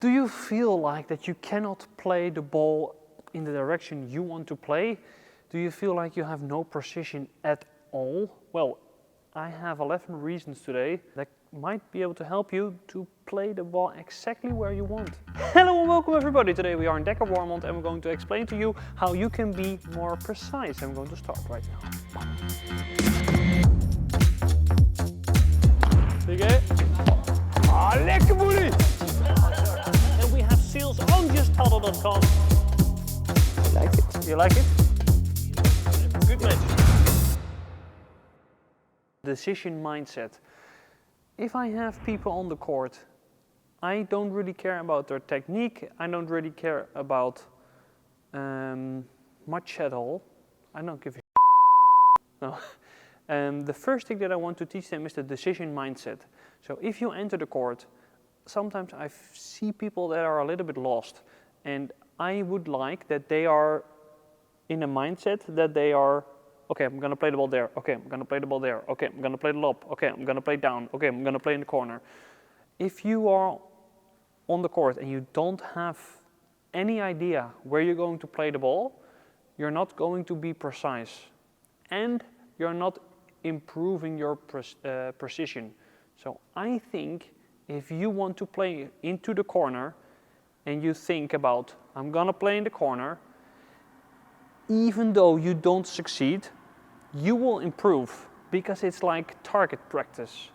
Do you feel like that you cannot play the ball in the direction you want to play? Do you feel like you have no precision at all? Well, I have 11 reasons today that might be able to help you to play the ball exactly where you want. Hello and welcome everybody. Today we are in Dekker Warmond and we're going to explain to you how you can be more precise. I'm going to start right now. Oké. Ah, lekker boelie! And we have sales on justpaddle.com. I like it. You like it? Good match. Decision mindset. If I have people on the court, I don't really care about their technique. I don't really care about much at all. I don't give a no. The first thing that I want to teach them is the decision mindset. So if you enter the court, sometimes I see people that are a little bit lost, and I would like that they are in a mindset that they are, okay, I'm going to play the ball there, okay, I'm going to play the ball there, okay, I'm going to play the lob, okay, I'm going to play down, okay, I'm going to play in the corner. If you are on the court and you don't have any idea where you're going to play the ball, you're not going to be precise, and you're not improving your precision. So I think if you want to play into the corner and you think about, I'm gonna play in the corner, even though you don't succeed, you will improve because it's like target practice.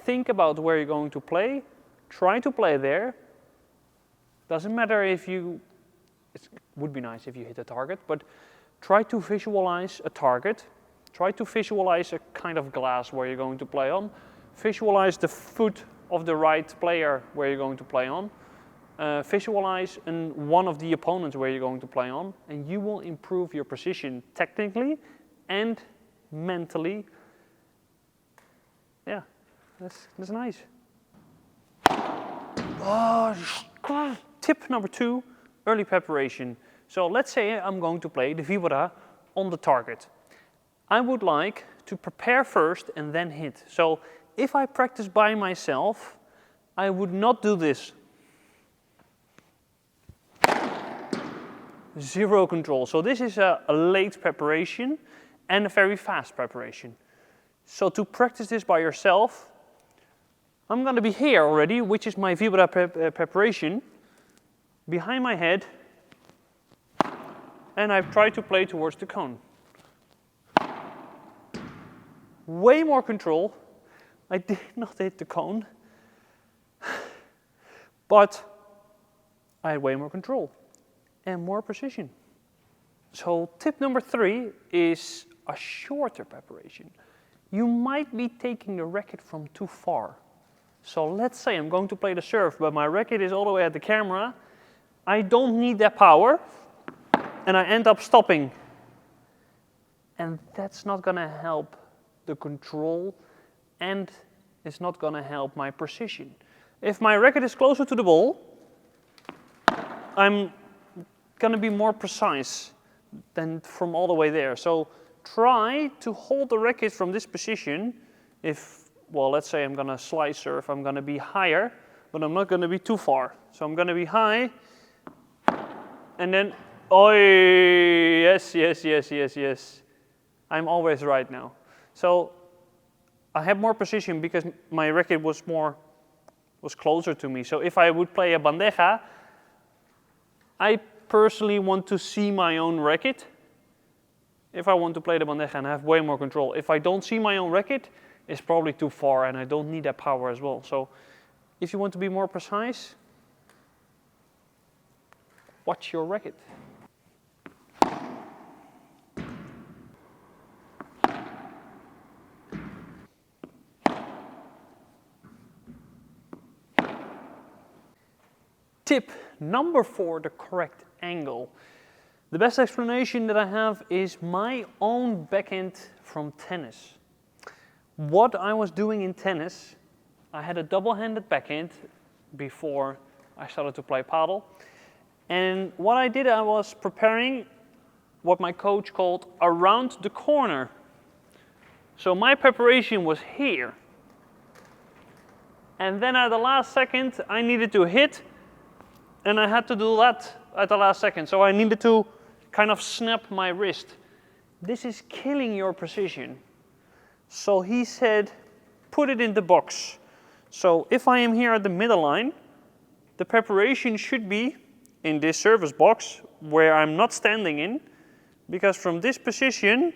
Think about where you're going to play, try to play there. Doesn't matter if it would be nice if you hit a target, but try to visualize a target. Try to visualize a kind of glass where you're going to play on. Visualize the foot of the right player where you're going to play on. Visualize one of the opponents where you're going to play on, and you will improve your precision technically and mentally. Yeah, that's nice. Oh, tip number 2, early preparation. So let's say I'm going to play the vibra on the target. I would like to prepare first and then hit. So if I practice by myself, I would not do this. Zero control. So this is a late preparation and a very fast preparation. So to practice this by yourself, I'm going to be here already, which is my vibra preparation, behind my head, and I've tried to play towards the cone. Way more control. I did not hit the cone, but I had way more control and more precision. So tip number 3 is a shorter preparation. You might be taking the racket from too far. So let's say I'm going to play the serve, but my racket is all the way at the camera. I don't need that power, and I end up stopping. And that's not going to help the control, and it's not going to help my precision. If my racket is closer to the ball, I'm going to be more precise than from all the way there. So try to hold the racket from this position. Well, let's say I'm going to slice serve, I'm going to be higher, but I'm not going to be too far. So I'm going to be high, and then, oh, yes. I'm always right now. So I have more precision because my racket was closer to me. So if I would play a bandeja, I personally want to see my own racket. If I want to play the bandeja and have way more control. If I don't see my own racket, it's probably too far and I don't need that power as well. So if you want to be more precise, watch your racket. Tip number 4, the correct angle. The best explanation that I have is my own backhand from tennis. What I was doing in tennis, I had a double-handed backhand before I started to play paddle. And what I did, I was preparing what my coach called around the corner. So my preparation was here. And then at the last second, I needed to hit And I had to do that at the last second. So I needed to kind of snap my wrist. This is killing your precision. So he said, put it in the box. So if I am here at the middle line, the preparation should be in this service box where I'm not standing in, because from this position,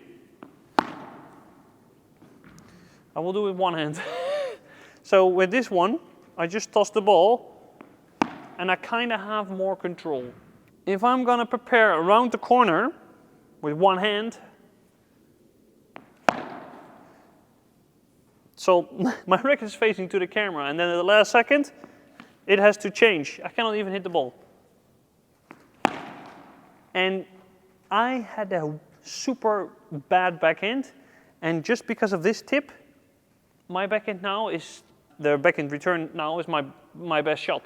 I will do it with one hand. So with this one, I just toss the ball and I kind of have more control. If I'm going to prepare around the corner with one hand, so my racket is facing to the camera, and then at the last second, it has to change. I cannot even hit the ball. And I had a super bad backhand, and just because of this tip, my backhand now is, the backhand return now is my best shot.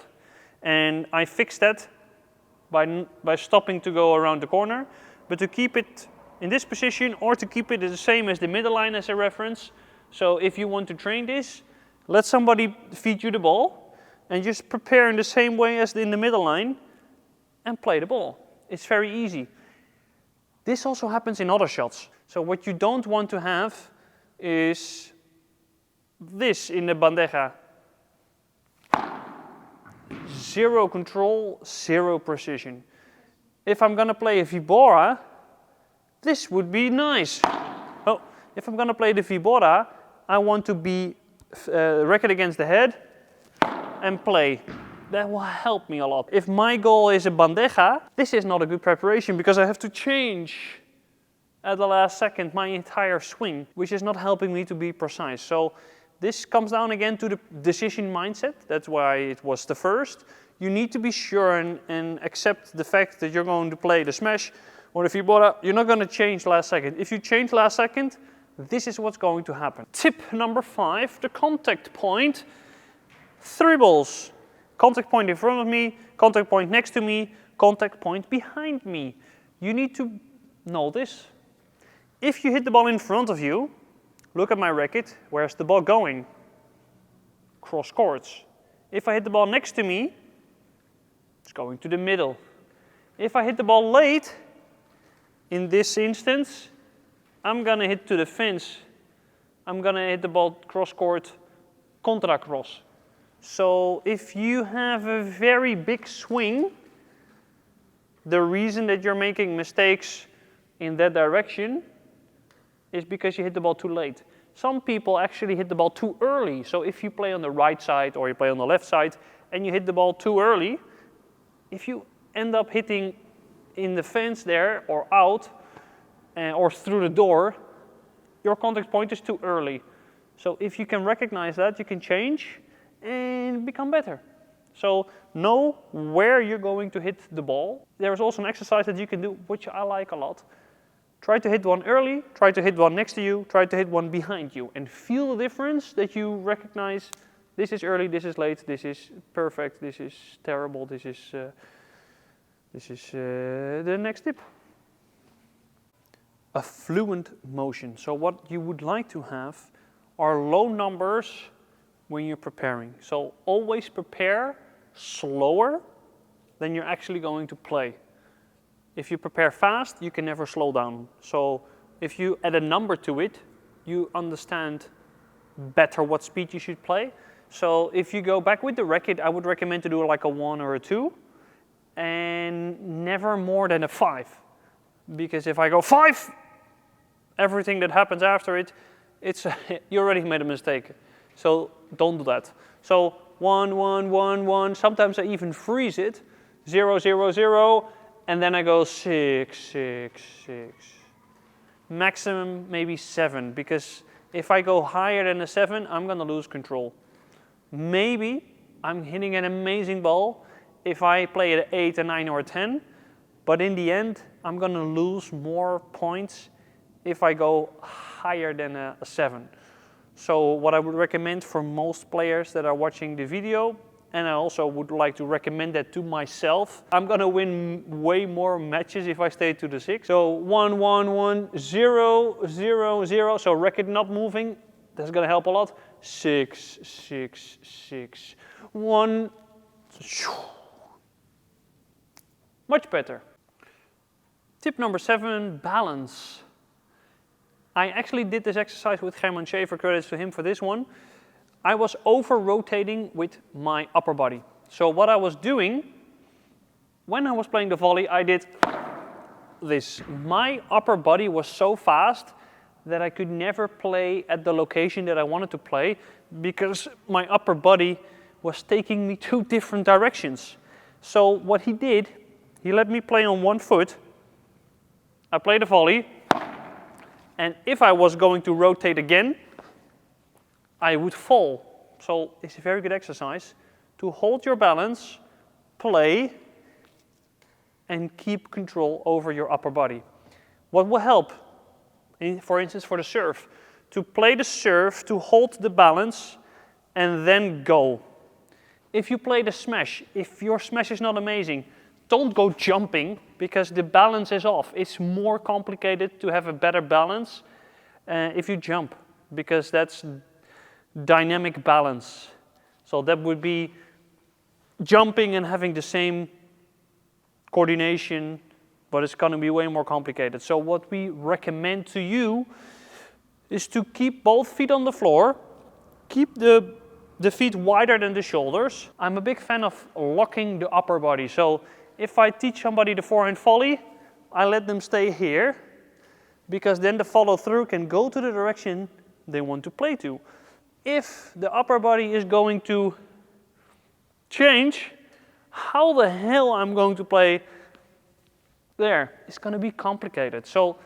And I fixed that by stopping to go around the corner, but to keep it in this position or to keep it the same as the middle line as a reference. So if you want to train this, let somebody feed you the ball and just prepare in the same way as in the middle line and play the ball. It's very easy. This also happens in other shots. So what you don't want to have is this in the bandeja. Zero control, zero precision. If I'm going to play a vibora, this would be nice. Oh, if I'm going to play the vibora, I want to be racket against the head and play. That will help me a lot. If my goal is a bandeja, this is not a good preparation because I have to change at the last second my entire swing, which is not helping me to be precise. So this comes down again to the decision mindset. That's why it was the first. You need to be sure and accept the fact that you're going to play the smash or the vibora. You're not going to change last second. If you change last second, this is what's going to happen. Tip number 5, the contact point. 3 balls. Contact point in front of me, contact point next to me, contact point behind me. You need to know this. If you hit the ball in front of you, look at my racket, where's the ball going? Cross courts. If I hit the ball next to me, it's going to the middle. If I hit the ball late, in this instance, I'm gonna hit to the fence. I'm gonna hit the ball cross court, contra cross. So if you have a very big swing, the reason that you're making mistakes in that direction is because you hit the ball too late. Some people actually hit the ball too early. So if you play on the right side or you play on the left side and you hit the ball too early, if you end up hitting in the fence there or out or through the door, your contact point is too early. So if you can recognize that, you can change and become better. So know where you're going to hit the ball. There's also an exercise that you can do, which I like a lot. Try to hit one early, try to hit one next to you, try to hit one behind you, and feel the difference that you recognize. This is early, this is late, this is perfect, this is terrible, this is the next tip. A fluent motion. So what you would like to have are low numbers when you're preparing. So always prepare slower than you're actually going to play. If you prepare fast, you can never slow down. So if you add a number to it, you understand better what speed you should play. So if you go back with the racket, I would recommend to do like a 1 or a 2 and never more than a 5. Because if I go 5, everything that happens after it, it's you already made a mistake. So don't do that. So 1, 1, 1, 1. Sometimes I even freeze it. 0, 0, 0. And then I go 6, 6, 6. Maximum maybe 7. Because if I go higher than a 7, I'm going to lose control. Maybe I'm hitting an amazing ball if I play at 8, a 9, or a 10. But in the end, I'm going to lose more points if I go higher than a 7. So what I would recommend for most players that are watching the video, and I also would like to recommend that to myself, I'm going to win way more matches if I stay to the 6. So 1, 1, 1, 0, 0, 0. So racket not moving, that's going to help a lot. 6, 6, 6, 1, Much better. Tip number 7, balance. I actually did this exercise with Herman Schaefer, credits to him for this one. I was over-rotating with my upper body. So what I was doing, when I was playing the volley, I did this. My upper body was so fast that I could never play at the location that I wanted to play because my upper body was taking me 2 different directions. So what he did, he let me play on one foot. I played the volley, and if I was going to rotate again, I would fall. So it's a very good exercise to hold your balance, play, and keep control over your upper body. What will help, for instance for the serve, to play the serve, to hold the balance, and then go. If you play the smash, if your smash is not amazing, don't go jumping because the balance is off. It's more complicated to have a better balance if you jump, because that's dynamic balance. So that would be jumping and having the same coordination, but it's going to be way more complicated. So what we recommend to you is to keep both feet on the floor, keep the feet wider than the shoulders. I'm a big fan of locking the upper body. So if I teach somebody the forehand volley, I let them stay here, because then the follow through can go to the direction they want to play to. If the upper body is going to change, how the hell I'm going to play there? It's going to be complicated. So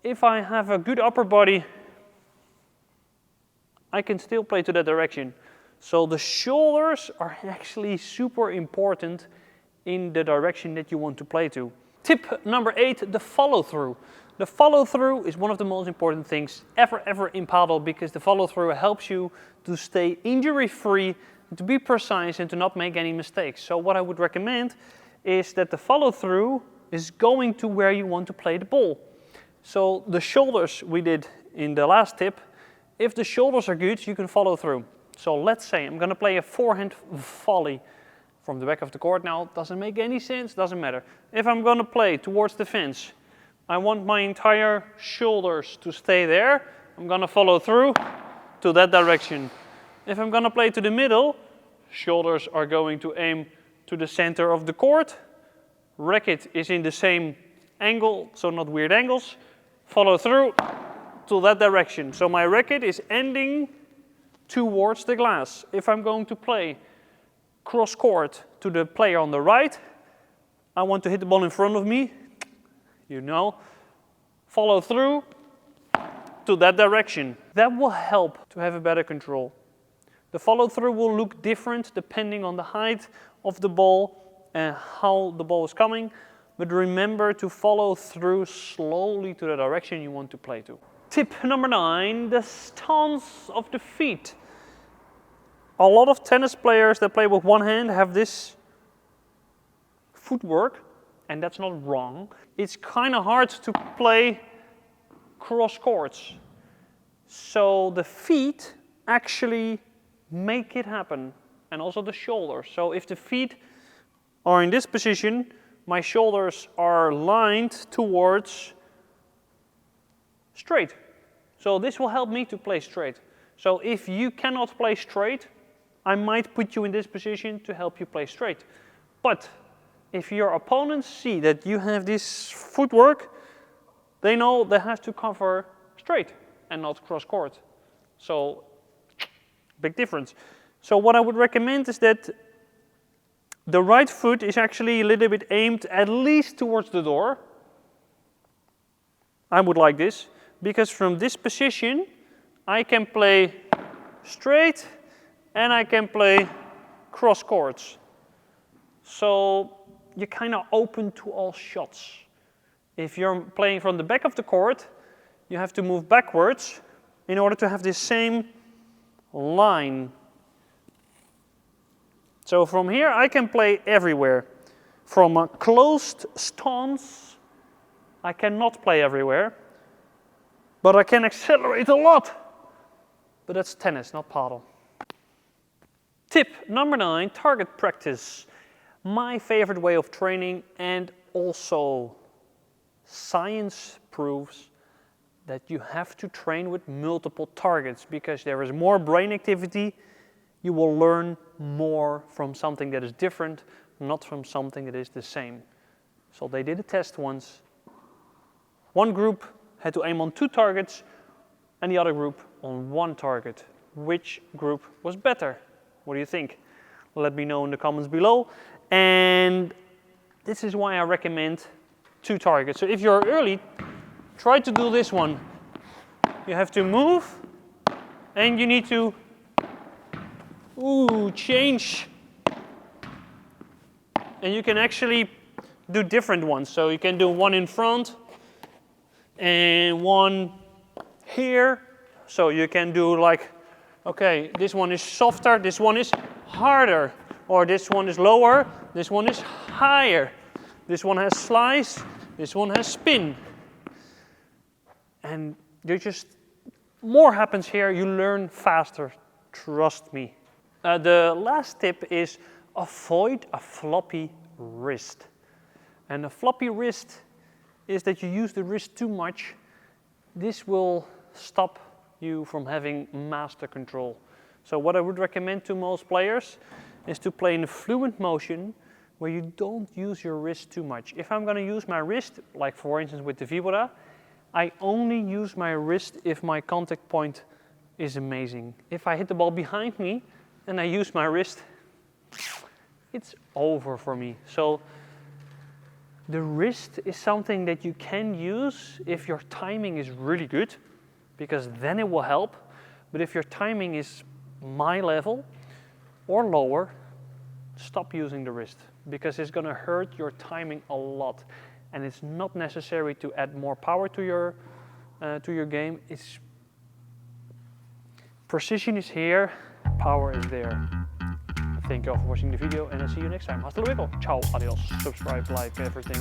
if I have a good upper body, I can still play to that direction. So the shoulders are actually super important in the direction that you want to play to. Tip number 8, the follow through. The follow through is one of the most important things ever in paddle, because the follow through helps you to stay injury free, to be precise and to not make any mistakes. So what I would recommend is that the follow through is going to where you want to play the ball. So the shoulders we did in the last tip, if the shoulders are good, you can follow through. So let's say I'm going to play a forehand volley from the back of the court. Now, doesn't make any sense, doesn't matter. If I'm going to play towards the fence, I want my entire shoulders to stay there. I'm going to follow through to that direction. If I'm going to play to the middle, shoulders are going to aim to the center of the court. Racket is in the same angle, so not weird angles. Follow through to that direction. So my racket is ending towards the glass. If I'm going to play cross court to the player on the right, I want to hit the ball in front of me, you know, follow through to that direction. That will help to have a better control. The follow through will look different depending on the height of the ball and how the ball is coming, but remember to follow through slowly to the direction you want to play to. Tip number 9, the stance of the feet. A lot of tennis players that play with one hand have this footwork, and that's not wrong. It's kind of hard to play cross courts. So the feet actually make it happen, and also the shoulders. So if the feet are in this position, my shoulders are lined towards straight. So this will help me to play straight. So if you cannot play straight, I might put you in this position to help you play straight. But if your opponents see that you have this footwork, they know they have to cover straight and not cross court. So big difference. So what I would recommend is that the right foot is actually a little bit aimed at least towards the door. I would like this, because from this position I can play straight and I can play cross courts. So you're kind of open to all shots. If you're playing from the back of the court, you have to move backwards in order to have this same line. So from here I can play everywhere. From a closed stance, I cannot play everywhere, but I can accelerate a lot. But that's tennis, not paddle. Tip number 9, target practice. my favorite way of training, and also science proves that you have to train with multiple targets because there is more brain activity. You will learn more from something that is different, not from something that is the same. So they did a test once. One group had to aim on 2 targets and the other group on 1 target. Which group was better? What do you think? Let me know in the comments below. And this is why I recommend 2 targets. So if you're early, try to do this one. You have to move and you need to change. And you can actually do different ones. So you can do one in front and one here. So you can do like, okay, this one is softer, this one is harder, or this one is lower, this one is higher. This one has slice, this one has spin. And more happens here, you learn faster, trust me. The last tip is avoid a floppy wrist. And a floppy wrist is that you use the wrist too much. This will stop you from having master control. So what I would recommend to most players is to play in a fluent motion where you don't use your wrist too much. If I'm going to use my wrist, like for instance with the vibra, I only use my wrist if my contact point is amazing. If I hit the ball behind me and I use my wrist, it's over for me. So the wrist is something that you can use if your timing is really good, because then it will help. But if your timing is my level or lower, stop using the wrist, because it's going to hurt your timing a lot. And it's not necessary to add more power to your game. Precision is here, power is there. Thank you all for watching the video, and I'll see you next time. Hasta luego. Ciao, adios. Subscribe, like, everything.